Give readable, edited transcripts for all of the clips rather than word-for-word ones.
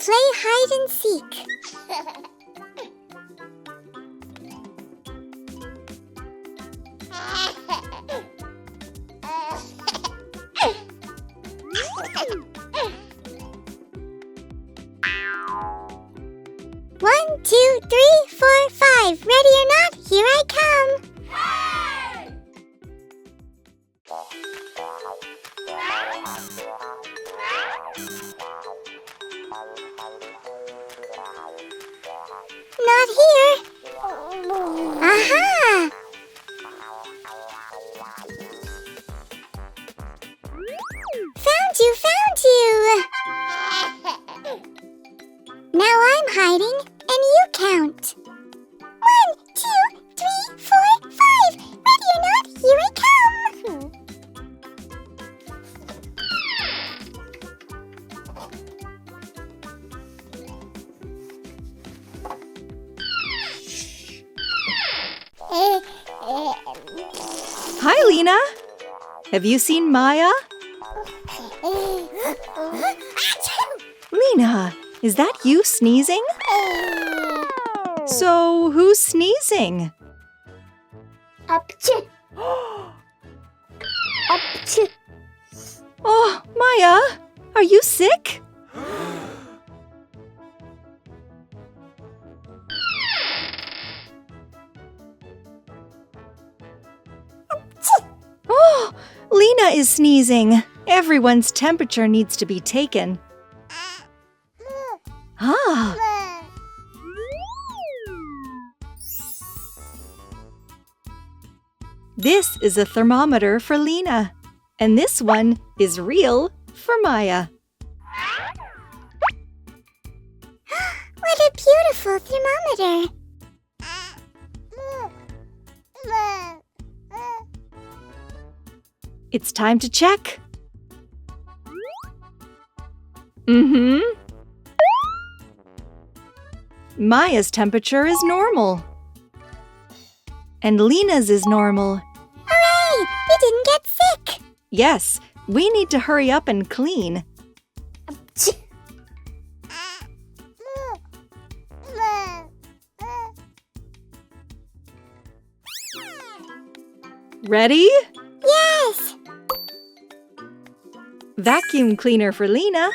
play hide and seek. One, two, three, 4, 5. Ready or not, here I come. Not here. Aha! Found you! Now I'm hiding, and you count. 1, 2, 3, 4, 5. Ready or not, here I come. Hi, Lina. Have you seen Maya? Lina, is that you sneezing? So, who's sneezing? Apchoo. Apchoo. Oh, Maya, are you sick? Oh, Lina is sneezing. Everyone's temperature needs to be taken. Ah. This is a thermometer for Lina, and this one is real for Maya. What a beautiful thermometer. It's time to check. Maya's temperature is normal. And Lina's is normal. Hooray! We didn't get sick. Yes, we need to hurry up and clean. Ready? Yes! Vacuum cleaner for Lina.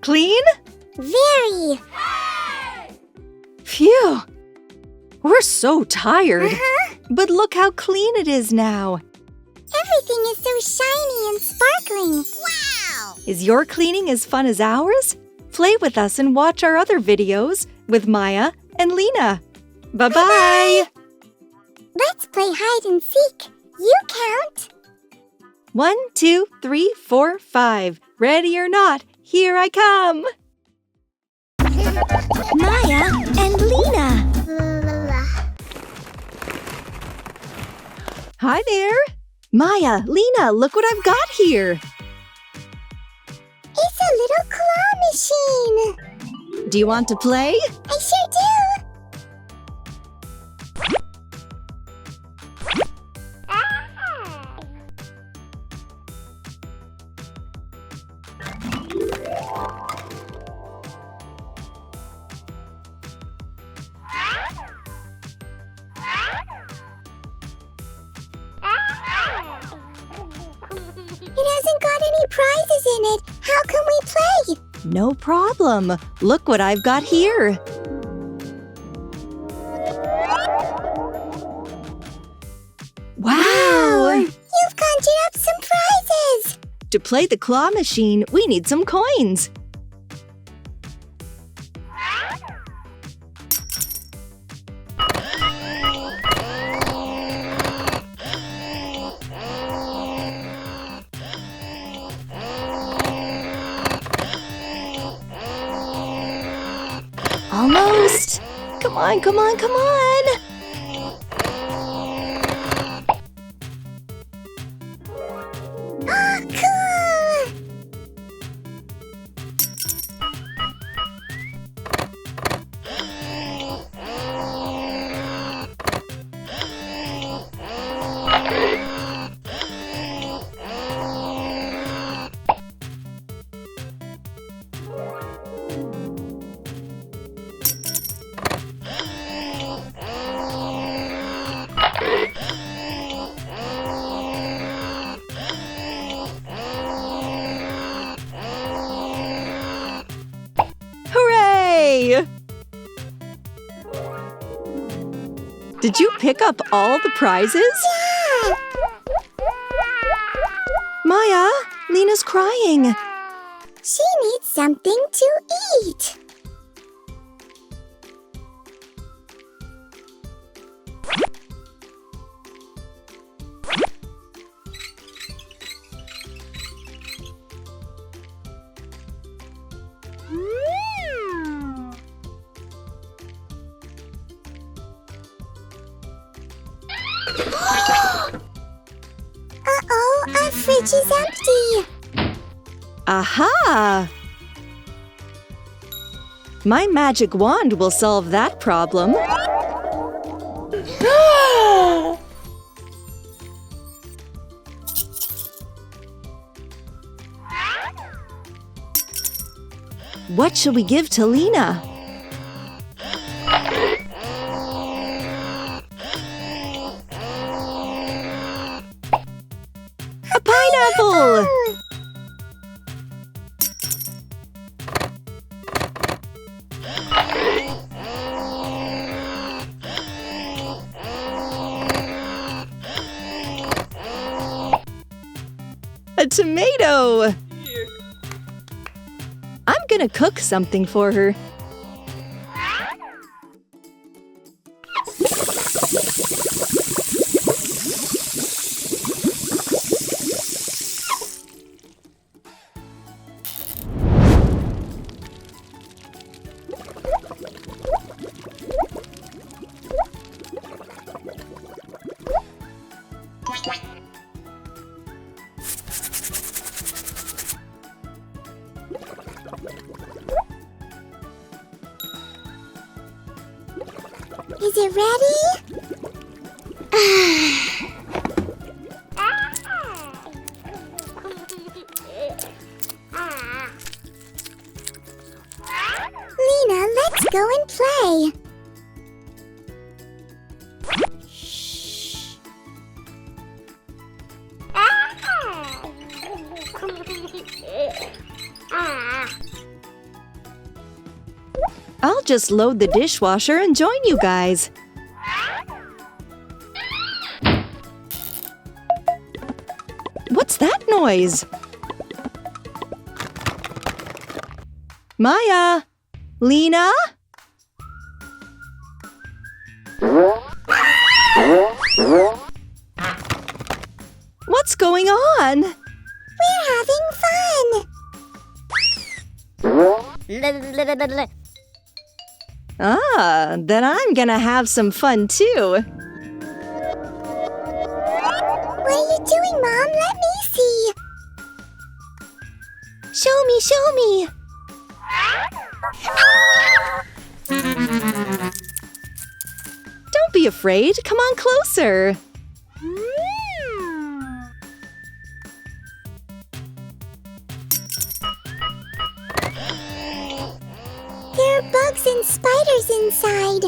Clean? Very. Phew! We're so tired. Uh-huh. But look how clean it is now. Everything is so shiny and sparkling. Wow! Is your cleaning as fun as ours? Play with us and watch our other videos with Maya and Lina. Bye-bye! Let's play hide and seek. You count. 1, 2, 3, 4, 5. Ready or not, here I come! Maya and Lina. Hi there! Maya, Lina, look what I've got here! It's a little claw machine. Do you want to play? I sure do. It hasn't got any prizes in it. How can we play? No problem. Look what I've got here. Wow! You've conjured up some prizes. To play the claw machine, we need some coins. Almost. Come on, come on, come on. Oh, cool. Hooray! Did you pick up all the prizes? Yeah. Maya, Lina's crying. She needs something to eat. Uh-oh, our fridge is empty. Aha! My magic wand will solve that problem. What shall we give to Lina? A pineapple! A tomato! I'm gonna cook something for her. Is it ready? Lina, let's go and play. just load the dishwasher and join you guys. What's that noise? Maya? Lina? What's going on? We're having fun! Ah, then I'm gonna have some fun too. What are you doing, Mom? Let me see! Show me, show me. Don't be afraid. Come on closer. There are bugs and spiders inside.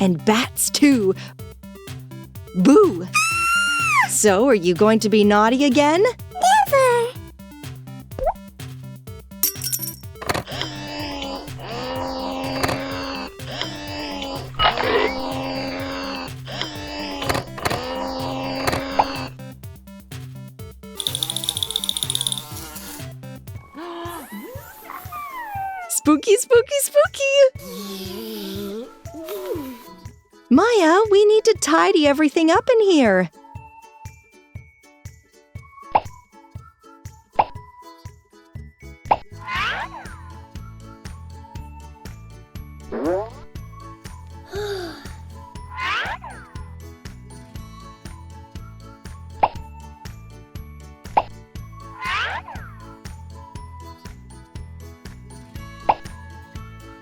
And bats too. Boo! So, are you going to be naughty again? Never! Spooky, spooky, spooky! Maya, we need to tidy everything up in here.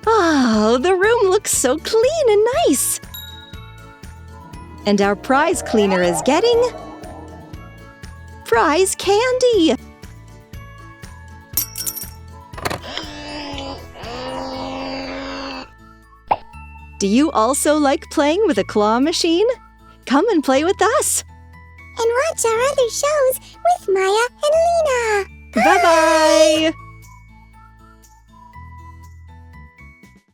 Oh, the room looks so clean and nice. And our prize cleaner is getting prize candy. Do you also like playing with a claw machine? Come and play with us. And watch our other shows with Maya and Lina.